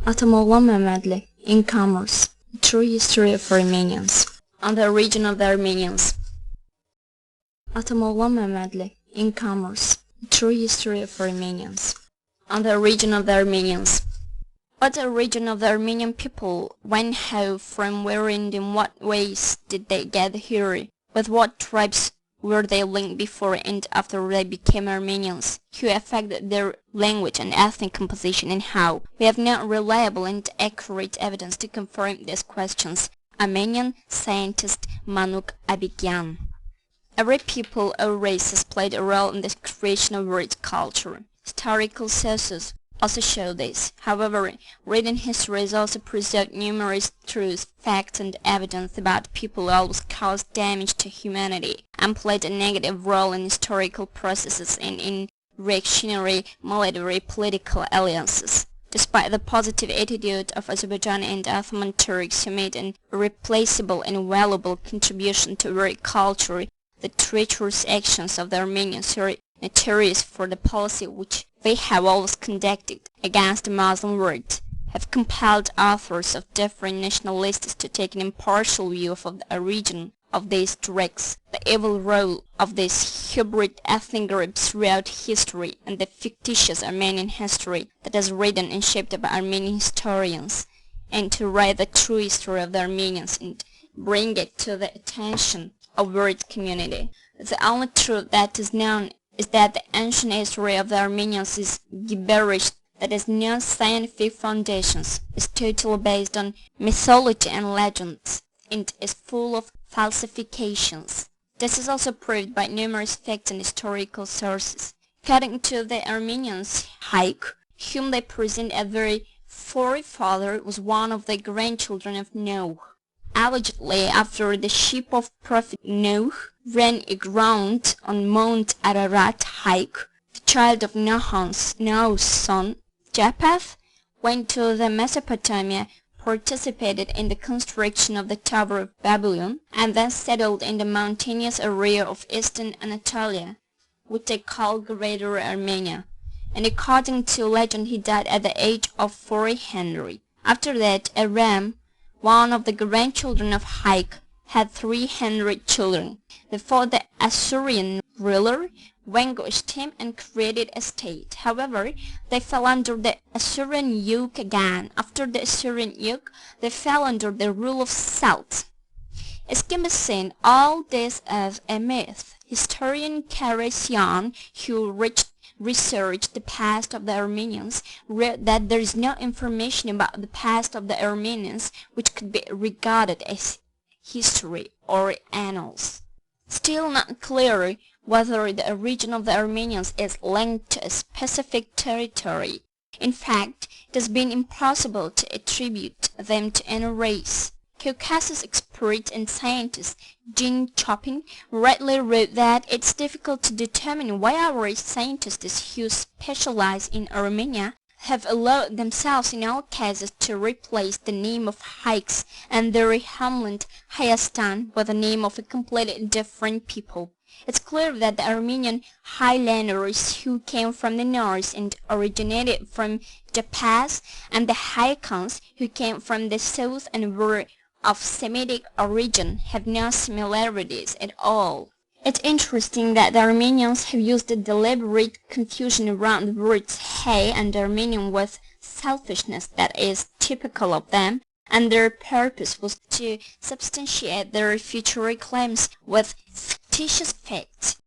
Atamoglan Mammadli in Commerce, True History of Armenians, and the Origin of the Armenians. Atamoglan Mammadli in Commerce, True History of Armenians, and the Origin of the Armenians. What the origin of the Armenian people, when, how, from where, and in what ways did they get here? With what tribes were they linked before and after they became Armenians? Who affected their language and ethnic composition, and how? We have no reliable and accurate evidence to confirm these questions. Armenian scientist Mammadli Nabiyev. Every people or race has played a role in the creation of its culture. Historical sources also show this. However, written history has also preserved numerous truths, facts, and evidence about people who always caused damage to humanity and played a negative role in historical processes and in reactionary military political alliances. Despite the positive attitude of Azerbaijan and Ottoman Turks who made an irreplaceable and valuable contribution to their culture, the treacherous actions of the Armenians are notorious for the policy which they have always conducted against the Muslim world, have compelled authors of different nationalities to take an impartial view of the origin of these directs, the evil role of these hybrid ethnic groups throughout history, and the fictitious Armenian history that is written and shaped by Armenian historians, and to write the true history of the Armenians and bring it to the attention of the world community. The only truth that is known is that the ancient history of the Armenians is gibberish that has no scientific foundations, is totally based on mythology and legends, and is full of falsifications. This is also proved by numerous facts and historical sources. According to the Armenians, Haik, whom they present as their forefather, was one of the grandchildren of Noah. Allegedly, after the ship of Prophet Noah ran aground on Mount Ararat, Haik, the child of Noah's son, Japheth, went to the Mesopotamia, participated in the construction of the Tower of Babylon, and then settled in the mountainous area of eastern Anatolia, which they call Greater Armenia. And according to legend, he died at the age of 400. After that, Aram, one of the grandchildren of Haik, had 300 children. Therefore, the Assyrian ruler vanquished him and created a state. However, they fell under the Assyrian yoke again. After the Assyrian yoke, they fell under the rule of Salt. As can be seen, all this as a myth. Historian Karasian, who researched the past of the Armenians, wrote that there is no information about the past of the Armenians which could be regarded as history or annals. Still not clear whether the origin of the Armenians is linked to a specific territory. In fact, it has been impossible to attribute them to any race. Caucasus expert and scientist Jean Chopin rightly wrote that it's difficult to determine why our scientists who specialize in Armenia have allowed themselves in all cases to replace the name of Hykes and their homeland Hyacinths with the name of a completely different people. It's clear that the Armenian Highlanders who came from the north and originated from Japas, and the Hyacinths who came from the south and were of Semitic origin, have no similarities at all. It's interesting that the Armenians have used a deliberate confusion around the words Hay and Armenian with selfishness that is typical of them, and their purpose was to substantiate their future claims with fictitious facts.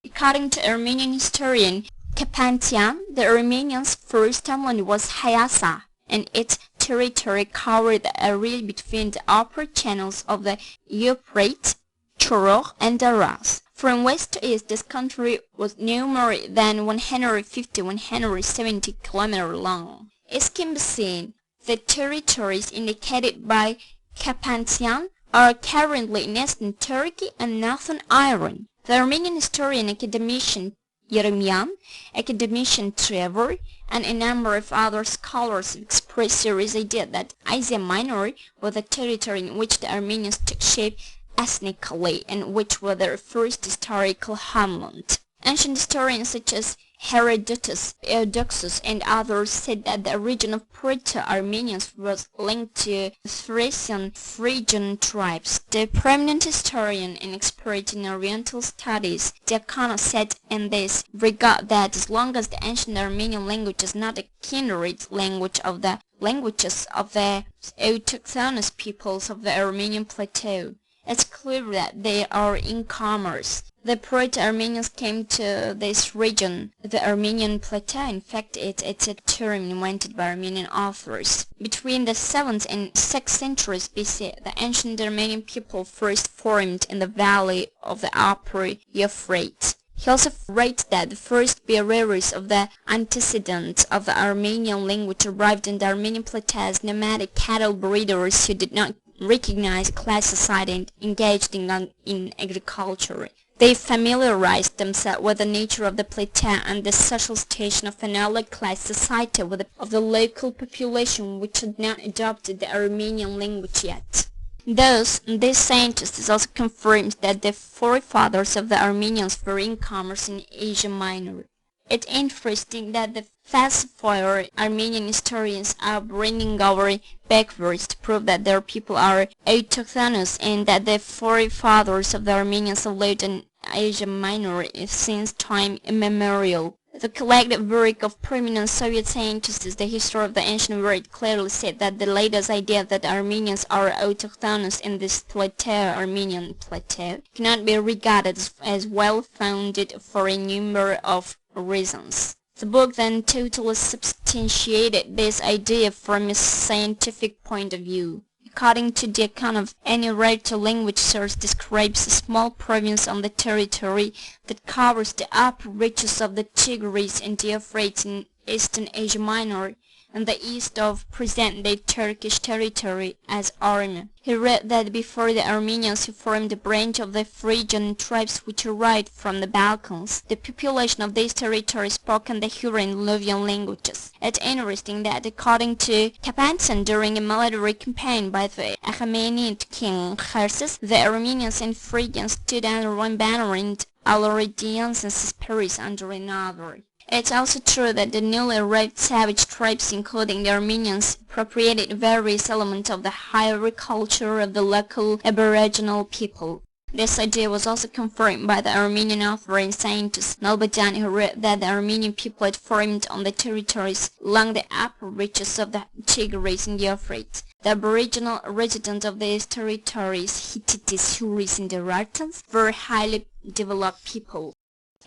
According to Armenian historian Kapantian, the Armenians' first homeland was Hyasa, and its territory covered the area between the upper channels of the Euphrates, Chorokh, and Aras. From west to east, this country was no more than 150–170 kilometers long. As can be seen, the territories indicated by Kapantian are currently in eastern Turkey and northern Iran. The Armenian historian academician Yeremian, academician Trevor, and a number of other scholars have expressed serious idea that Asia Minor was a territory in which the Armenians took shape ethnically and which was their first historical homeland. Ancient historians such as Herodotus, Eudoxus, and others said that the origin of Proto-Armenians was linked to Thracian Phrygian tribes. The prominent historian and expert in Oriental studies, Diakonos, said in this regard that as long as the ancient Armenian language is not a kindred language of the languages of the autochthonous peoples of the Armenian plateau, it's clear that they are in commerce. The Proto-Armenians came to this region, the Armenian plateau. In fact, it's a term invented by Armenian authors. Between the 7th and 6th centuries BC, the ancient Armenian people first formed in the valley of the upper Euphrates. He also writes that the first bearers of the antecedents of the Armenian language arrived in the Armenian plateau as nomadic cattle breeders who did not recognize class society and engaged in agriculture. They familiarized themselves with the nature of the plateau and the social station of an early class society of the local population which had not adopted the Armenian language yet. Thus, this scientist also confirmed that the forefathers of the Armenians were in commerce in Asia Minor. It's interesting that the falsifier Armenian historians are bringing over backwards to prove that their people are autochthonous and that the forefathers of the Armenians have lived in Asia Minor since time immemorial. The collective work of prominent Soviet scientists, the history of the ancient world, clearly said that the latest idea that Armenians are autochthonous in this plateau, Armenian plateau, cannot be regarded as well-founded for a number of reasons. The book then totally substantiated this idea from a scientific point of view. According to the account of any writer, language source describes a small province on the territory that covers the upper reaches of the Tigris and the Euphrates in eastern Asia Minor and the east of present-day Turkish territory as Armenia. He read that before the Armenians, who formed a branch of the Phrygian tribes which arrived from the Balkans, the population of these territories spoke the Hurrian-Luvian languages. It's interesting that, according to Kapanson, during a military campaign by the Achaemenid king Xerxes, the Armenians and Phrygians stood under one banner and Aloridians and Hesperus under another. It's also true that the newly arrived savage tribes, including the Armenians, appropriated various elements of the higher culture of the local aboriginal people. This idea was also confirmed by the Armenian author and scientist Nalbandian, who wrote that the Armenian people had formed on the territories along the upper reaches of the Tigris and the Euphrates. The aboriginal residents of these territories, Hittites, Huris, and Deratans, were highly developed people.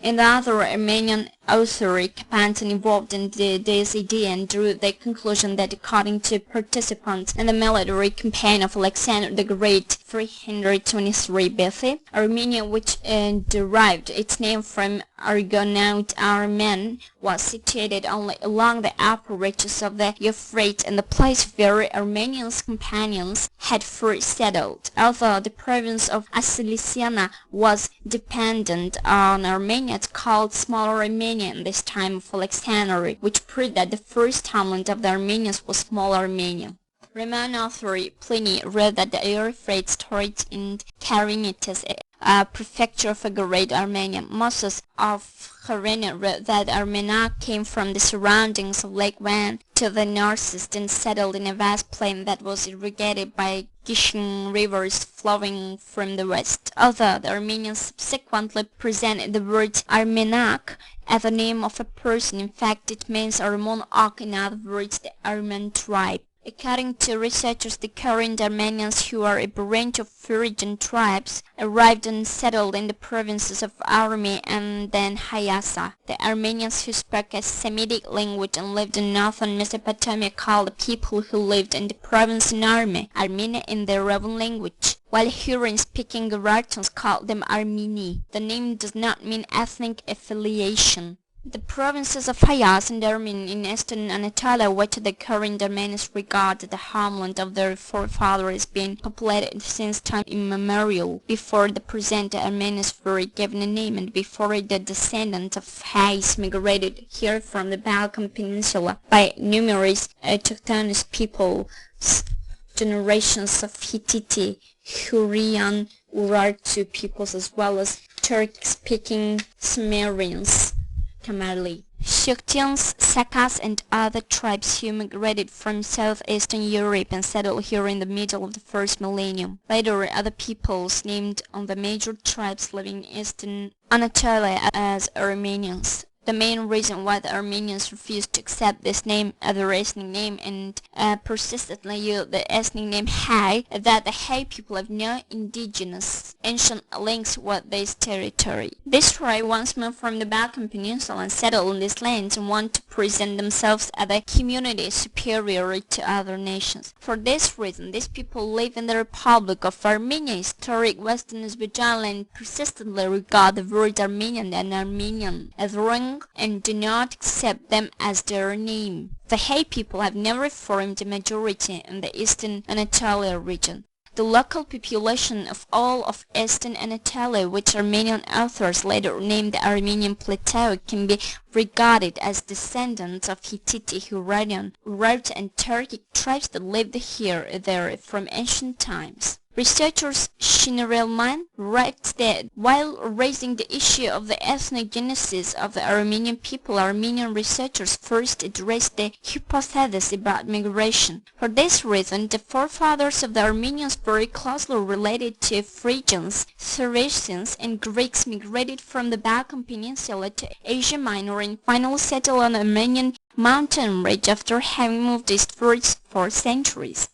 And the other Armenian author, Kapanson, involved in this idea and drew the conclusion that, according to participants in the military campaign of Alexander the Great, 323 BC, Armenia, which derived its name from Argonaut Armen, was situated only along the upper reaches of the Euphrates and the place where Armenians' companions had first settled. Although the province of Asiliciana was dependent on Armenia, it's called Smaller Armenia in this time of Alexander, which proved that the first hamlet of the Armenians was Small Armenia. Roman author Pliny wrote that the Euphrates stored in Carinitis, a prefecture of a great Armenia. Moses of Kyrene wrote that Armenia came from the surroundings of Lake Van to the northeast and settled in a vast plain that was irrigated by gushing rivers flowing from the west. Although the Armenians subsequently presented the word Armenak as the name of a person, in fact it means Armon-ak, in other words the Armen tribe. According to researchers, the current Armenians, who are a branch of Phrygian tribes, arrived and settled in the provinces of Armi and then Hyassa. The Armenians who spoke a Semitic language and lived in northern Mesopotamia called the people who lived in the province in Armi, Armenia in their own language, while Hurrian-speaking Urartuans called them Armeni. The name does not mean ethnic affiliation. The provinces of Hyas and Armenia in eastern Anatolia, which the current Armenians regard the homeland of their forefathers, as being populated since time immemorial, before the present Armenians were given a name and before the descendants of Hyas migrated here from the Balkan Peninsula by numerous autochthonous peoples, generations of Hittite, Hurrian, Urartu peoples, as well as Turkic-speaking Sumerians. Mammadli, Hyacinths, Sakas and other tribes who migrated from southeastern Europe and settled here in the middle of the first millennium. Later, other peoples named on the major tribes living in eastern Anatolia as Armenians. The main reason why the Armenians refused to accept this name as their ethnic name and persistently used the ethnic name Hay is that the Hay people have no indigenous ancient links with this territory. This tribe once moved from the Balkan Peninsula and settled in these lands and want to present themselves as a community superior to other nations. For this reason, these people live in the Republic of Armenia, historic Western Azerbaijan, and persistently regard the word Armenian and Armenian as wrong and do not accept them as their name. The Hay people have never formed a majority in the eastern Anatolia region. The local population of all of eastern Anatolia, which Armenian authors later named the Armenian Plateau, can be regarded as descendants of Hittite, Hurrian, Urartu and Turkic tribes that lived here there from ancient times. Researchers Shinarelman writes that while raising the issue of the ethnic genesis of the Armenian people, Armenian researchers first addressed the hypothesis about migration. For this reason, the forefathers of the Armenians very closely related to Phrygians, Thracians, and Greeks migrated from the Balkan Peninsula to Asia Minor and finally settled on the Armenian mountain range after having moved eastwards for centuries.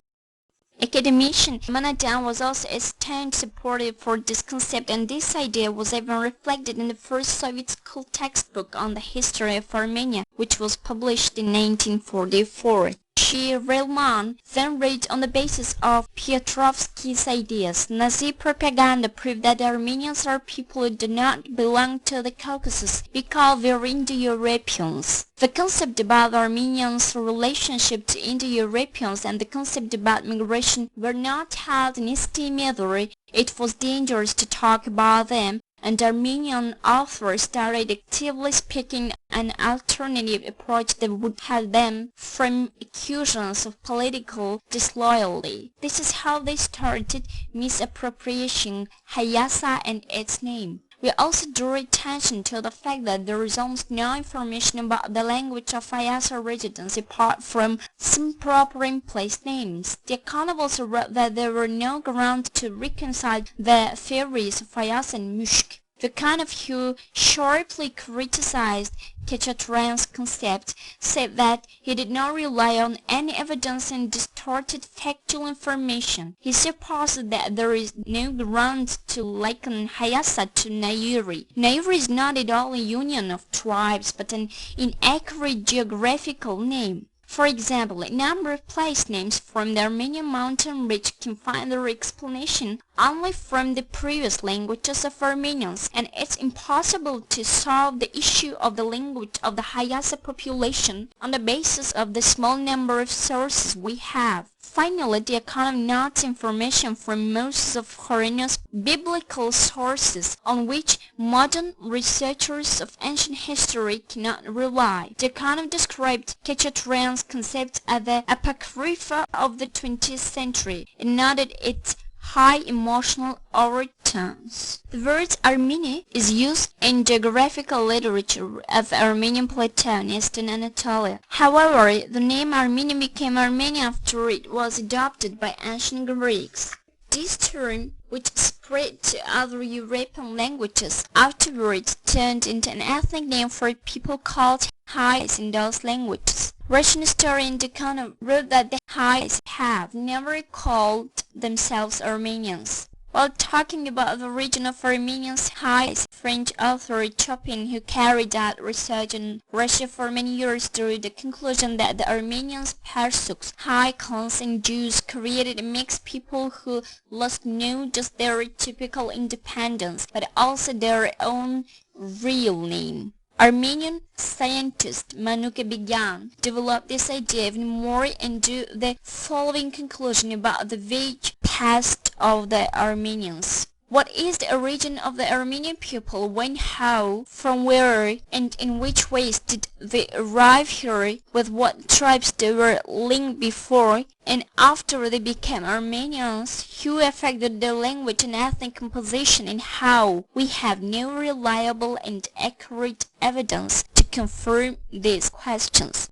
Academician Mammadli was also a staunch supporter for this concept, and this idea was even reflected in the first Soviet school textbook on the history of Armenia, which was published in 1944. Shinarelman then wrote on the basis of Piotrowski's ideas. Nazi propaganda proved that the Armenians are people who do not belong to the Caucasus because they are Indo-Europeans. The concept about Armenians' relationship to Indo-Europeans and the concept about migration were not held in esteem either. It was dangerous to talk about them, and Armenian authors started actively speaking an alternative approach that would have them from accusations of political disloyalty. This is how they started misappropriating Hyacinths and its name. We also drew attention to the fact that there is almost no information about the language of Hyacinths residents apart from some proper in-place names. The Economists wrote that there were no grounds to reconcile the theories of Hyacinths and Mushk. Vakhanov, who sharply criticized Khachaturian's concept, said that he did not rely on any evidence and distorted factual information. He supposed that there is no ground to liken Hyacinths to Nairi. Nairi is not at all a union of tribes, but an inaccurate geographical name. For example, a number of place names from the Armenian mountain range can find their explanation only from the previous languages of Armenians, and it's impossible to solve the issue of the language of the Hyacinth population on the basis of the small number of sources we have. Finally, the economy notes information from most of Hurrian's biblical sources on which modern researchers of ancient history cannot rely. The economy described Khachaturian's concept as the apocrypha of the 20th century and noted its high emotional overtones. The word Armeni is used in geographical literature of the Armenian Plateau in eastern Anatolia. However, the name Armenia became Armenia after it was adopted by ancient Greeks. This term, which spread to other European languages, afterwards turned into an ethnic name for people called Hais in those languages. Russian historian Dekhanov wrote that the Hais have never called themselves Armenians. While talking about the region of Armenians, Hais, French author Chopin, who carried out research in Russia for many years, drew the conclusion that the Armenians, Persuks, Haikans, and Jews created a mixed people who lost not just their typical independence, but also their own real name. Armenian scientist Manuka Bigan developed this idea even more and drew the following conclusion about the vague past of the Armenians. What is the origin of the Armenian people? When, how, from where, and in which ways did they arrive here? With what tribes they were linked before and after they became Armenians? Who affected their language and ethnic composition, and how? We have no reliable and accurate evidence to confirm these questions.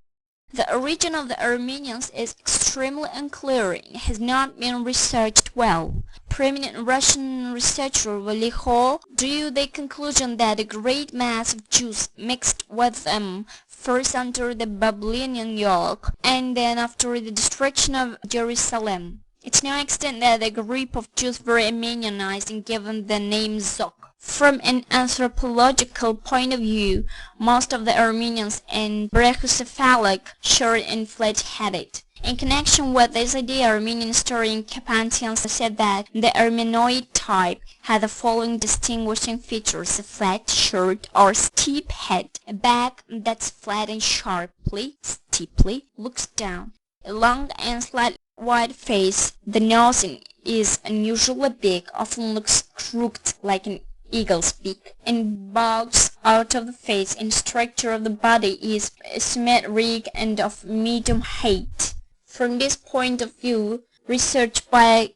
The origin of the Armenians is extremely unclear and has not been researched well. Prominent Russian researcher Valikho drew the conclusion that a great mass of Jews mixed with them first under the Babylonian yoke and then after the destruction of Jerusalem. It's no accident that a group of Jews were Armenianized and given the name Zok. From an anthropological point of view, most of the Armenians are brachycephalic, short and flat-headed. In connection with this idea, Armenian historian Carpathian said that the Armenoid type had the following distinguishing features: a flat, short, or steep head, a back that's flat and steeply looks down, a long and slightly wide face. The nose is unusually big, often looks crooked like an eagle's beak, and bulges out of the face, and structure of the body is symmetric and of medium height. From this point of view, research by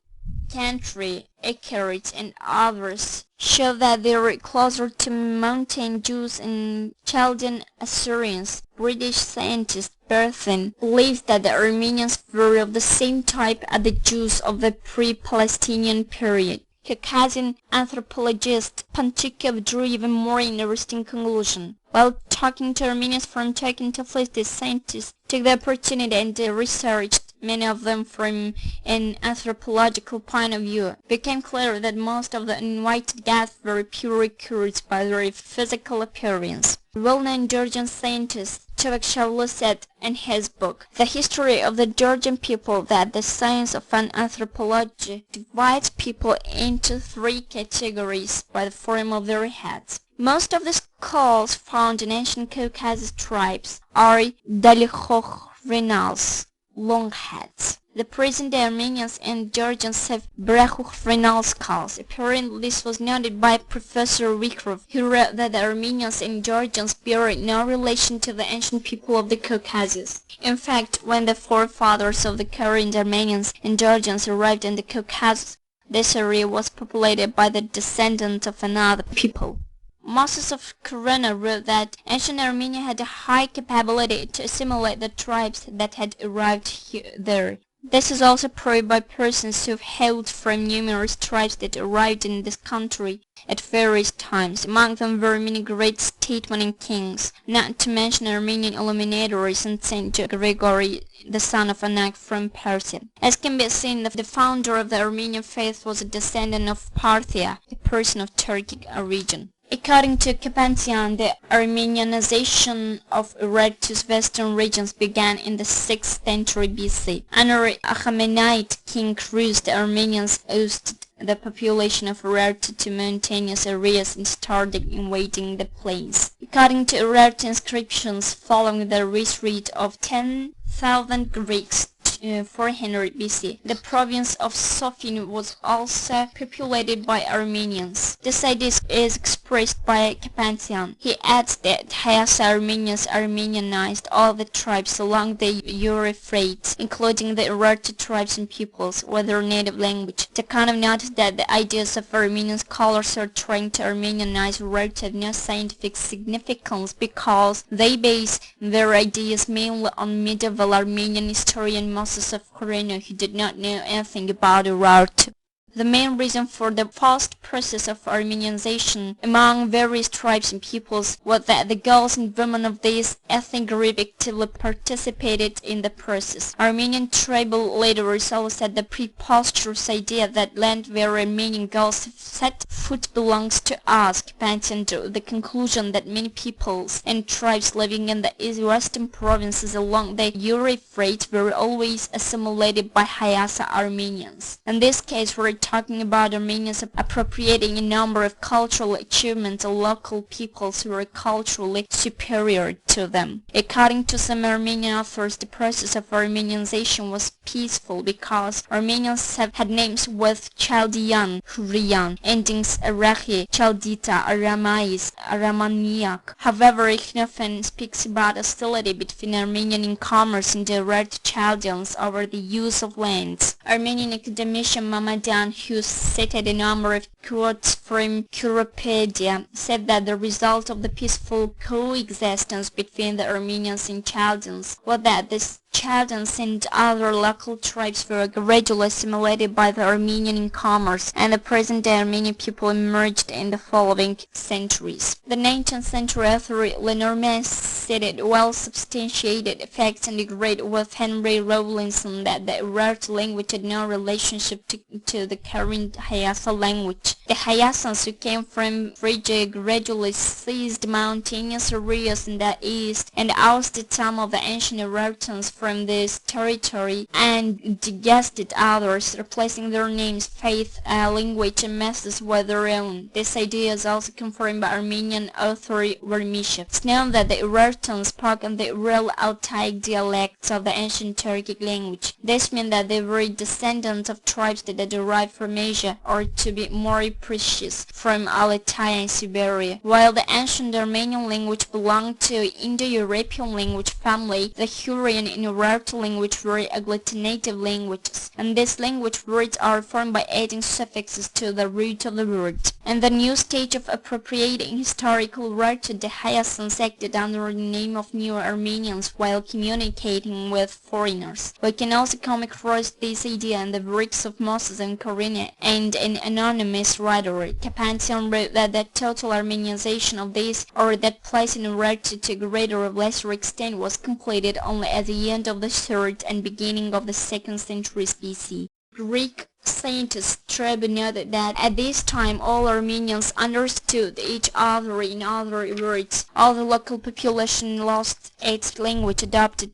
Cantry, Eckert, and others show that they were closer to mountain Jews and Chaldean Assyrians. British scientist Berthen believes that the Armenians were of the same type as the Jews of the pre-Palestinian period. Caucasian anthropologist Panchikov drew even more interesting conclusion. While talking to Armenians from Turkey and Tiflis, the scientists took the opportunity and researched many of them from an anthropological point of view. It became clear that most of the invited guests were purely curious by their physical appearance. Well-known Georgian scientist Chevakshvili said in his book, The History of the Georgian People, that the science of anthropology divides people into three categories by the form of their heads. Most of the skulls found in ancient Caucasus tribes are dolichochrenals, long heads. The present-day Armenians and Georgians have brachochrenal skulls. Apparently this was noted by Professor Vikrov, who wrote that the Armenians and Georgians bear no relation to the ancient people of the Caucasus. In fact, when the forefathers of the current Armenians and Georgians arrived in the Caucasus, this area was populated by the descendants of another people. Moses of Corona wrote that ancient Armenia had a high capability to assimilate the tribes that had arrived there. This is also proved by persons who hailed from numerous tribes that arrived in this country at various times. Among them were many great statesmen and kings, not to mention Armenian illuminators and Saint Gregory, the son of Anak from Persia. As can be seen, the founder of the Armenian faith was a descendant of Parthia, a person of Turkic origin. According to Carpathian, the Armenianization of Urartu's western regions began in the 6th century BC. Under Achaemenid King Cruz, the Armenians ousted the population of Urartu to mountainous areas and started invading the plains. According to Urartu inscriptions, following the retreat of 10,000 Greeks 400 BC, the province of Sofin was also populated by Armenians. This idea is expressed by Carpathian. He adds that Hyacinths Armenians Armenianized all the tribes along the Euphrates, including the Urartu tribes and peoples, with their native language. Takhanov noted that the ideas of Armenian scholars are trying to Armenianize Urartu have no scientific significance because they base their ideas mainly on medieval Armenian historian Moses of Corona, who did not know anything about Urartu. The main reason for the fast process of Armenianization among various tribes and peoples was that the girls and women of these ethnic groups actively participated in the process. Armenian tribal leaders also had the preposterous idea that land where Armenian girls have set foot belongs to us. Carpathian drew the conclusion that many peoples and tribes living in the western provinces along the Euphrates were always assimilated by Hyacinths Armenians. In this case, we're talking about Armenians appropriating a number of cultural achievements of local peoples who were culturally superior to them. According to some Armenian authors, the process of Armenianization was peaceful because Armenians had names with Chaldean, Hurrian, endings Arachi, Chaldita, Aramais, Aramaniac. However, Ichnofen speaks about hostility between Armenian incomers and direct Chaldeans over the use of lands. Armenian academician Mammadli Atamoglan, who cited a number of quotes from Kuropedia, said that the result of the peaceful coexistence between the Armenians and Chaldeans was that the Chaldeans and other local tribes were gradually assimilated by the Armenian incomers, and the present-day Armenian people emerged in the following centuries. The 19th century author Lenormand cited well-substantiated facts and agreed with Henry Rawlinson that the Urartu language had no relationship to the current Hyacinth language. The Hyacinths, who came from Phrygia, gradually seized mountainous areas in the east and ousted some of the ancient Urartuans from this territory and disgusted others, replacing their names, faith, language, and methods with their own. This idea is also confirmed by Armenian author Vermishev. It's known that the Urartuans spoke in the Ural Altaic dialects of the ancient Turkic language. This meant that they were descendants of tribes that derived from Asia, or to be more precise, from Altai and Siberia. While the ancient Armenian language belonged to Indo-European language family, the Hurrian and Urartu language were agglutinative languages, and these language words are formed by adding suffixes to the root of the word. In the new stage of appropriating historical Urartu, the Hyacinths acted under the name of New Armenians while communicating with foreigners. We can also come across this idea in the works of Moses and Corina and an anonymous writer. Kapantian wrote that the total Armenianization of this or that place in Urartu to a greater or lesser extent was completed only at the end of the 3rd and beginning of the 2nd centuries BC. Greek scientist Strabo noted that at this time all Armenians understood each other. In other words, all the local population lost its language, adopted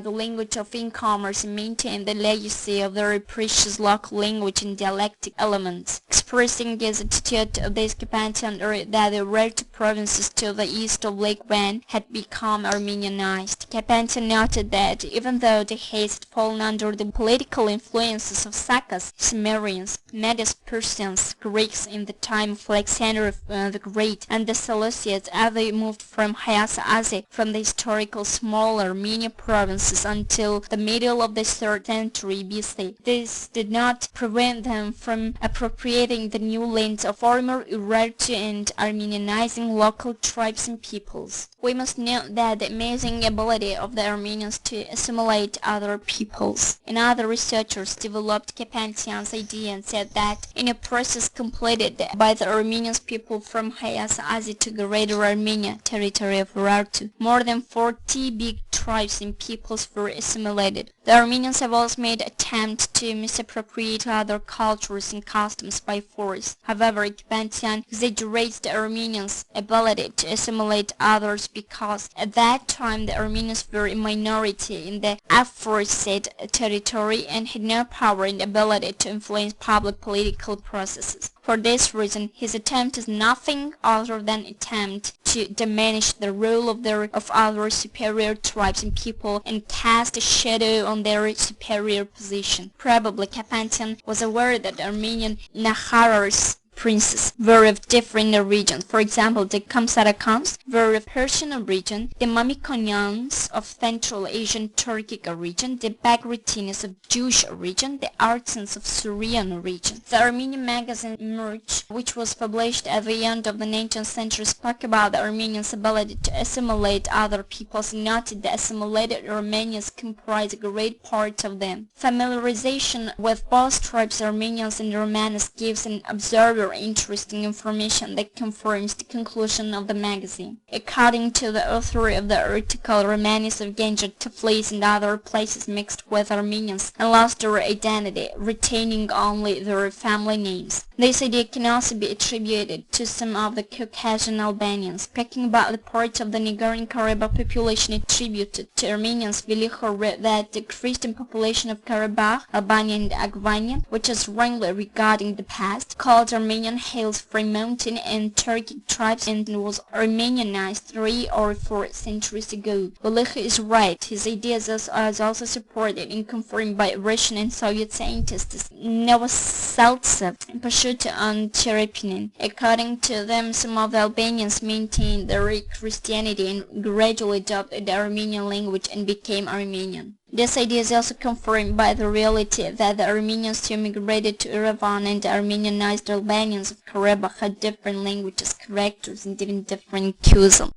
the language of incomers, and maintained the legacy of their precious local language and dialectic elements. Expressing his attitude of this Kapantian that the Urartu provinces to the east of Lake Van had become Armenianized. Kapantian noted that even though they had fallen under the political influences of Sakas, Sumerians, Medes, Persians, Greeks in the time of Alexander the Great, and the Seleucids, as they moved from Hyacinth from the historical small Armenian provinces until the middle of the 3rd century BC. This did not prevent them from appropriating the new lands of former Urartu and Armenianizing local tribes and peoples. We must note that the amazing ability of the Armenians to assimilate other peoples. And other researchers developed Kapantian's idea and said that in a process completed by the Armenians people from Hyacinth to Greater Armenia, territory of Urartu, more than 40 big tribes and peoples were assimilated. The Armenians have also made attempts to misappropriate other cultures and customs by force. However, Kapantian exaggerates the Armenians' ability to assimilate others because at that time the Armenians were a minority in the aforesaid territory and had no power and ability to influence public political processes. For this reason, his attempt is nothing other than an attempt to diminish the role of other superior tribes and people and cast a shadow on their superior position. Probably Kapantian was aware that the Armenian Naharas princes were of different origins. For example, the Kamsarakans were of Persian origin, the Mamikonians of Central Asian Turkic origin, the Bagratinis of Jewish origin, the Artsens of Syrian origin. The Armenian magazine Merch, which was published at the end of the 19th century, spoke about the Armenians' ability to assimilate other peoples and noted that assimilated Armenians comprise a great part of them. Familiarization with both tribes, Armenians and Romanis, gives an observer interesting information that confirms the conclusion of the magazine. According to the author of the article, Romanis of Ganja, Tiflis, and other places mixed with Armenians and lost their identity, retaining only their family names. This idea can also be attributed to some of the Caucasian Albanians. Speaking about the part of the Nagorno-Karabakh population attributed to Armenians, Velichor wrote that the Christian population of Karabakh, Albania and Agvania, which is wrongly regarding the past, called Armenian hails from mountain and Turkic tribes and was Armenianized 3 or 4 centuries ago. Velichor is right. His ideas are also supported and confirmed by Russian and Soviet scientists Novoseltsev and Pashuta and Cherepinin. According to them, some of the Albanians maintained their Christianity and gradually adopted the Armenian language and became Armenian. This idea is also confirmed by the reality that the Armenians who migrated to Yerevan and the Armenianized Albanians of Karabakh had different languages, characters, and even different cuisine.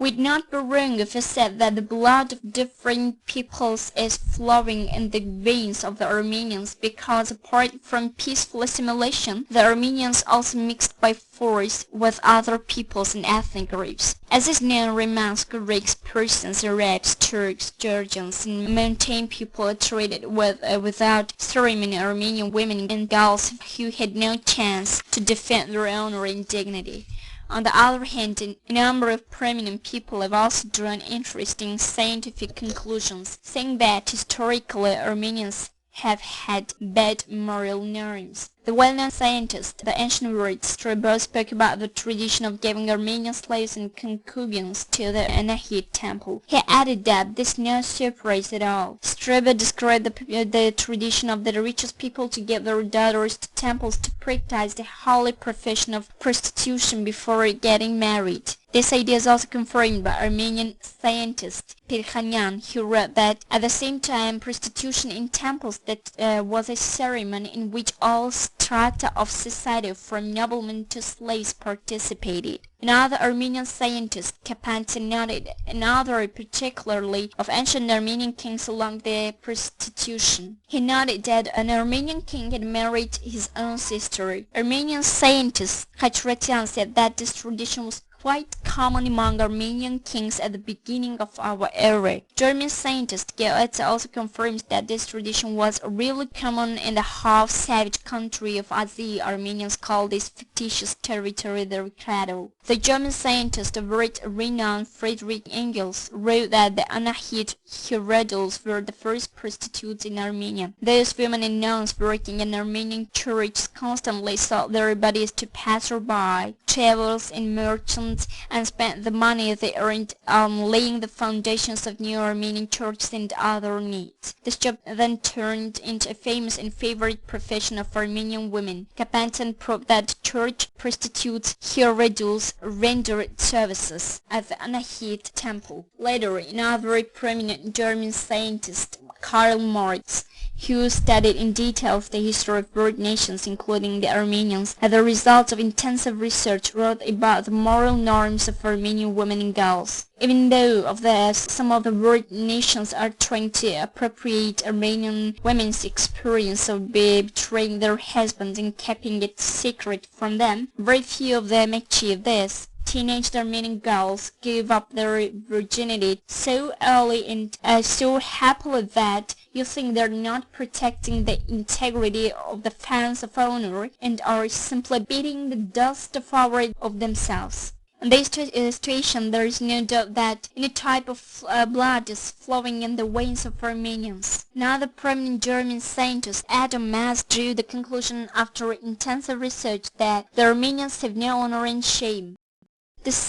We'd not be wrong if we said that the blood of different peoples is flowing in the veins of the Armenians, because apart from peaceful assimilation, the Armenians also mixed by force with other peoples and ethnic groups. As is known, Romans, Greeks, Persians, Arabs, Turks, Georgians, and mountain people are treated with without ceremony Armenian women and girls who had no chance to defend their honor and dignity. On the other hand, a number of prominent people have also drawn interesting scientific conclusions, saying that historically Armenians have had bad moral norms. The well-known scientist, the ancient word Strabo, spoke about the tradition of giving Armenian slaves and concubines to the Anahit temple. He added that this is no surprise at all. Strabo described the tradition of the richest people to give their daughters to temples to practice the holy profession of prostitution before getting married. This idea is also confirmed by Armenian scientist Pirkhanyan, who wrote that at the same time prostitution in temples that was a ceremony in which all strata of society from noblemen to slaves participated. Another Armenian scientist, Kapantin, noted another particularly of ancient Armenian kings along the prostitution. He noted that an Armenian king had married his own sister. Armenian scientist Hyacinths said that this tradition was quite common among Armenian kings at the beginning of our era. German scientist Goethe also confirms that this tradition was really common in the half-savage country of Asia. Armenians call this fictitious territory their cradle. The German scientist, the world renowned Friedrich Engels, wrote that the Anahit Herodots were the first prostitutes in Armenia. Those women and nuns working in Armenian churches constantly sold their bodies to passers-by, travelers, and merchants, and spent the money they earned on laying the foundations of new Armenian churches and other needs. This job then turned into a famous and favorite profession of Armenian women. Kapantin proved that church prostitutes Herodots rendered services at the Anahit temple. Later, another prominent German scientist, Karl Marx, who studied in detail the history of world nations, including the Armenians, as a result of intensive research, wrote about the moral norms of Armenian women and girls. Even though some of the world nations are trying to appropriate Armenian women's experience of betraying their husbands and keeping it secret from them, very few of them achieve this. Teenage Armenian girls gave up their virginity so early and so happily that you think they're not protecting the integrity of the fans of honor and are simply beating the dust of themselves. In this situation, there is no doubt that any type of blood is flowing in the veins of Armenians. Another prominent German scientist, Adam drew the conclusion after intensive research that the Armenians have no honor and shame.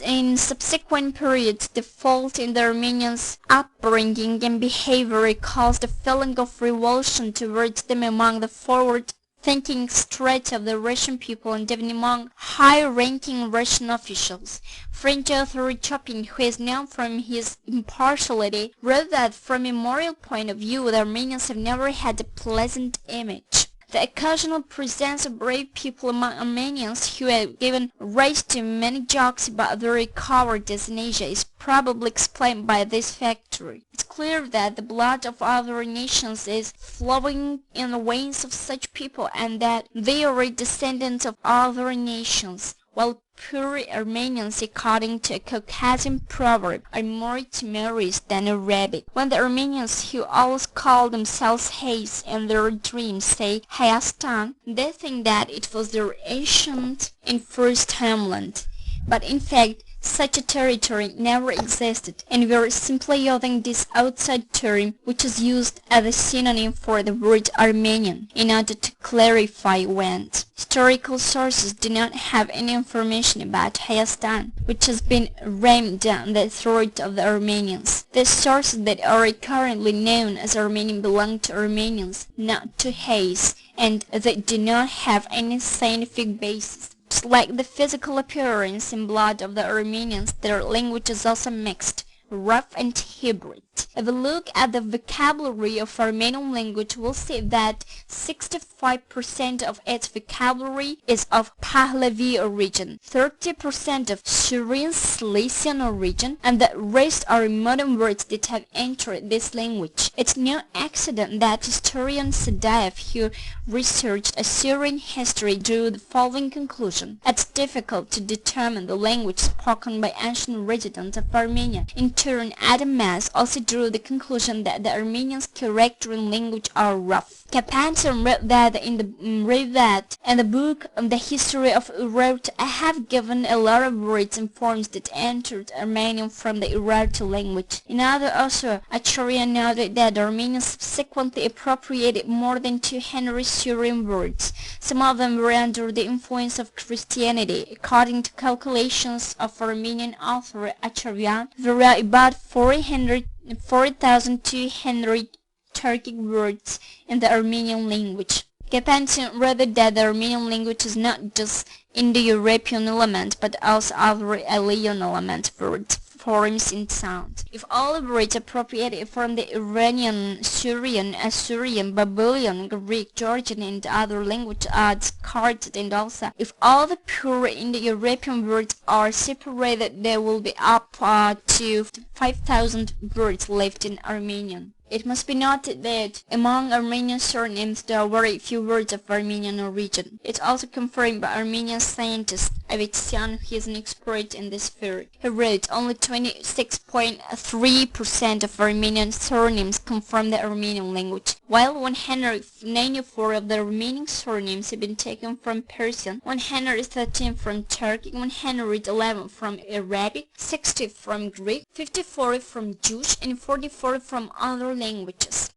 In subsequent periods, the fault in the Armenians' upbringing and behavior caused a feeling of revulsion towards them among the forward-thinking strata of the Russian people and even among high-ranking Russian officials. French author Chopin, who is known for his impartiality, wrote that from a moral point of view, the Armenians have never had a pleasant image. The occasional presence of brave people among Armenians who have given rise to many jokes about their cowardice in Asia is probably explained by this factor. It's clear that the blood of other nations is flowing in the veins of such people and that they are descendants of other nations, while pure Armenians, according to a Caucasian proverb, are more timorous than a rabbit. When the Armenians, who always call themselves Hays in their dreams, say Hayastan, they think that it was their ancient and first homeland. But in fact, such a territory never existed, and we are simply using this outside term, which is used as a synonym for the word Armenian, in order to clarify Went. Historical sources do not have any information about Hayastan, which has been rammed down the throat of the Armenians. The sources that are currently known as Armenian belong to Armenians, not to Hays, and they do not have any scientific basis. Just like the physical appearance and blood of the Armenians, their language is also mixed, rough and hybrid. If we look at the vocabulary of Armenian language, we'll see that 65% of its vocabulary is of Pahlavi origin, 30% of Syrian Cilician origin, and the rest are modern words that have entered this language. It's no accident that historian Sadaev, who researched Assyrian history, drew the following conclusion: it's difficult to determine the language spoken by ancient residents of Armenia. In turn, Adam Mas also drew the conclusion that the Armenians' character and language are rough. Kapanson wrote that in the book The History of Urartu. I have given a lot of words and forms that entered Armenian from the Urartu language. In other author, Acharya noted that the Armenians subsequently appropriated more than 200 Syrian words. Some of them were under the influence of Christianity. According to calculations of Armenian author Acharya, there are about 4,200 Turkic words in the Armenian language. Kapanson wrote that the Armenian language is not just Indo-European element, but also other alien element words, forms, and sound. If all the words appropriated from the Iranian, Syrian, Assyrian, Babylonian, Greek, Georgian, and other languages are discarded, and also if all the pure Indo-European words are separated, there will be up to 5,000 words left in Armenian. It must be noted that among Armenian surnames there are very few words of Armenian origin. It's also confirmed by Armenian scientist Avitian, who is an expert in this field. He wrote only 26.3% of Armenian surnames come from the Armenian language, while 194 of the remaining surnames have been taken from Persian, 113 from Turkic, 111 from Arabic, 60 from Greek, 54 from Jewish, and 44 from other languages.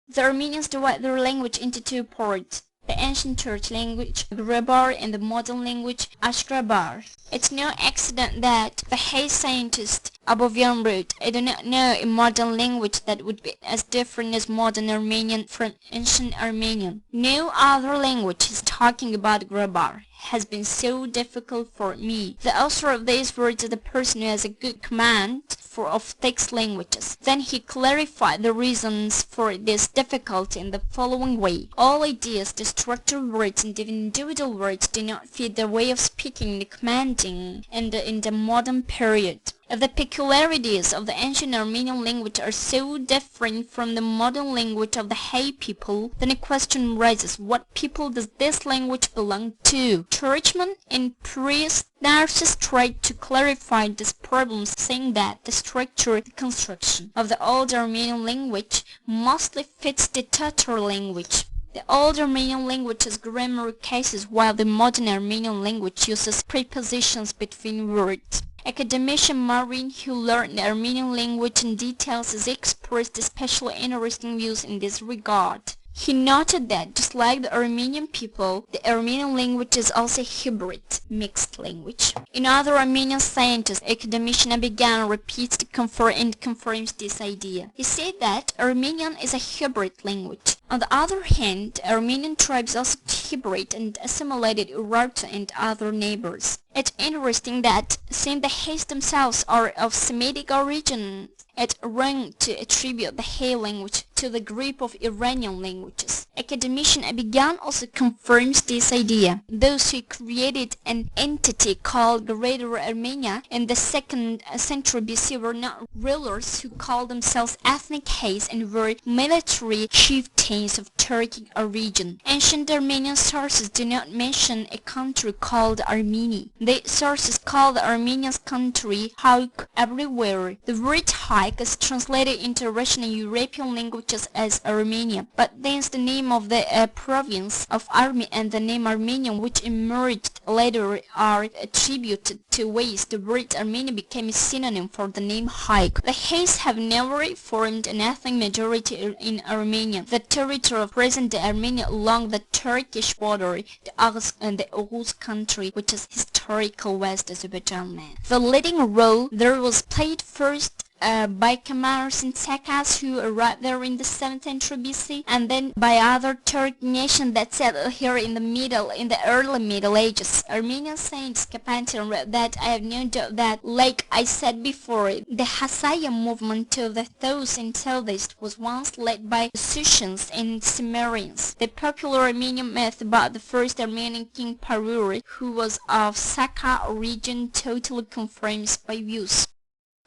The Armenians divide their language into two parts: the ancient church language, Grabar, and the modern language, Ashgrabar. It's no accident that the Hay scientist Abovian wrote, I do not know a modern language that would be as different as modern Armenian from ancient Armenian. No other language is talking about Grabar has been so difficult for me. The author of these words is the person who has a good command of text languages. Then he clarified the reasons for this difficulty in the following way. All ideas, the structured words, and the individual words do not fit the way of speaking, the commanding, and in the modern period. If the peculiarities of the ancient Armenian language are so different from the modern language of the Hay people, then a question arises: what people does this language belong to? Churchmen and priests? Narcissus tried to clarify this problem, saying that the structure, the construction of the old Armenian language mostly fits the Tatar language. The old Armenian language has grammar cases, while the modern Armenian language uses prepositions between words. Academician Marin, who learned the Armenian language in details, has expressed especially interesting views in this regard. He noted that, just like the Armenian people, the Armenian language is also a hybrid, mixed language. Another Armenian scientist, academician Nabiyev, repeats and confirms this idea. He said that Armenian is a hybrid language. On the other hand, Armenian tribes also hybrid and assimilated Urartu and other neighbors. It's interesting that, since the Hays themselves are of Semitic origin, it's wrong to attribute the Hay language to the group of Iranian languages. Academician Abigan also confirms this idea. Those who created an entity called Greater Armenia in the 2nd century BC were not rulers who called themselves ethnic Hays and were military chieftains of Turkic origin. Ancient Armenian sources do not mention a country called Armeni. The sources call the Armenian country Haik everywhere. The word Haik is translated into Russian and European languages as Armenia, but thence the name of the province of Armenia and the name Armenian, which emerged later, are attributed to ways the word Armenia became a synonym for the name Haik. The Hays have never formed an ethnic majority in Armenia, the territory of present-day Armenia along the Turkish border, the Oghuz and the Oghuz country, which is historical West Azerbaijan land. The leading role there was played first by Kamars and Sakas who arrived there in the 7th century BC, and then by other Turkic nations that settled here in the early Middle Ages. Armenian saints Kapantian wrote that I have no doubt that, like I said before, the Hasaya movement to the Thos in Southeast was once led by Susians and Cimmerians. The popular Armenian myth about the first Armenian king Paruri, who was of Saka region, totally confirms my views.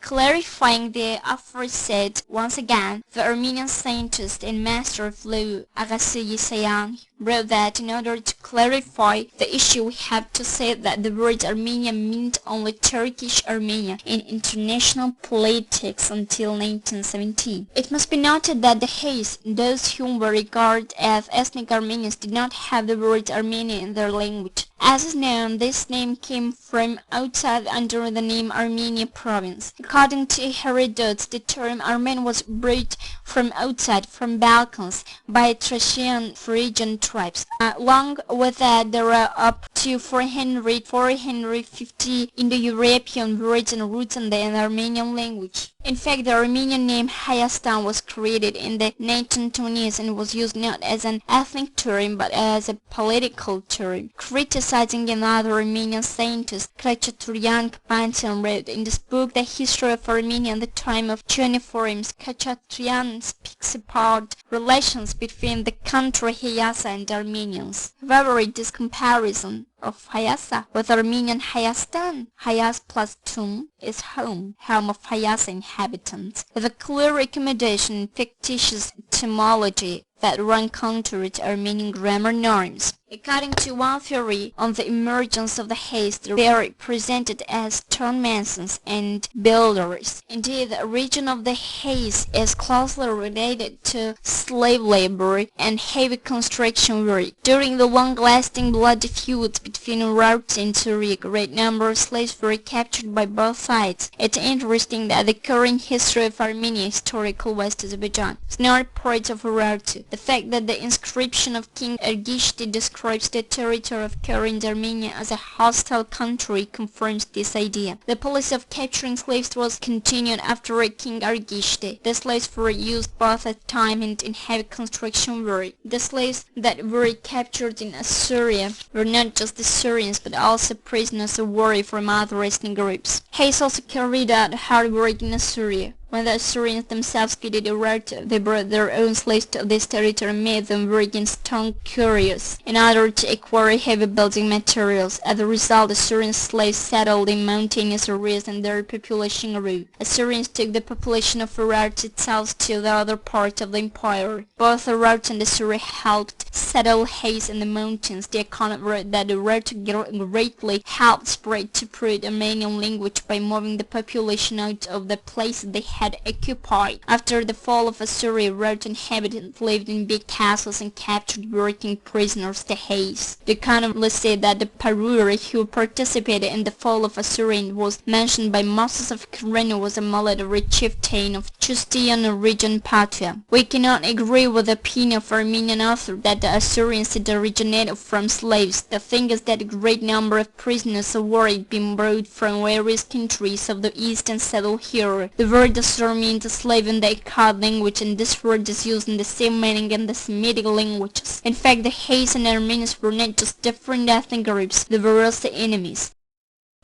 Clarifying the aforesaid, once again, the Armenian scientist and master of law Agassi Yisayan wrote that in order to clarify the issue we have to say that the word Armenian meant only Turkish Armenia in international politics until 1917. It must be noted that the Hayes, those whom we regard as ethnic Armenians, did not have the word Armenia in their language. As is known, this name came from outside under the name Armenia province. According to Herodotus, the term Armen was brought from outside, from Balkans, by Thracian Phrygian tribes. Along with that, there are up to 450 Indo-European words and roots in the Armenian language. In fact, the Armenian name Hayastan was created in the 1920s and was used not as an ethnic term but as a political term. Criticizing another Armenian scientist, Khachaturian Kapantian wrote in this book The History of Armenia in the Time of Uniforms. Khachaturian speaks about relations between the country Hayasa and Armenians. However, this comparison of Hayasa with Armenian Hayastan, Hayas plus Tum, is home of Hayasa inhabitants, with a clear recommendation in fictitious etymology that run counter to Armenian grammar norms. According to one theory on the emergence of the Hayes, they are presented as stonemasons and builders. Indeed, the origin of the Hayes is closely related to slave labor and heavy construction work. During the long-lasting bloody feuds between Urartu and Turi, a great number of slaves were captured by both sides. It's interesting that the current history of Armenia, historical West Azerbaijan, is not part of Urartu. The fact that the inscription of King Ergishti describes the territory of current Armenia as a hostile country confirms this idea. The policy of capturing slaves was continued after King Ergishti. The slaves were used both at time and in heavy construction work. The slaves that were captured in Assyria were not just Assyrians but also prisoners of war from other ethnic groups. Hayes also carried out hard work in Assyria. When the Assyrians themselves defeated Urartu, they brought their own slaves to this territory and made them work in stone quarries in order to acquire heavy building materials. As a result, Assyrian slaves settled in mountainous areas and their population grew. Assyrians took the population of Urartu itself to the other part of the empire. Both Urartu and Assyria helped settle Hayes in the mountains. The account wrote that Urartu greatly helped spread to print Armenian language by moving the population out of the places they had occupied. After the fall of Assyria, Urartu inhabitants lived in big castles and captured working prisoners, the Hayes. The account said that the Paruri who participated in the fall of Assyria was mentioned by Moses of Kyrene was a military chieftain of Justian region Patia. We cannot agree with the opinion of Armenian author that the Assyrians had originated from slaves. The thing is that a great number of prisoners of war had been brought from various countries of the east and settled here. The word Assyr means a slave in the Akkad language, and this word is used in the same meaning in the Semitic languages. In fact, the Hayes and Armenians were not just different ethnic groups, they were also enemies.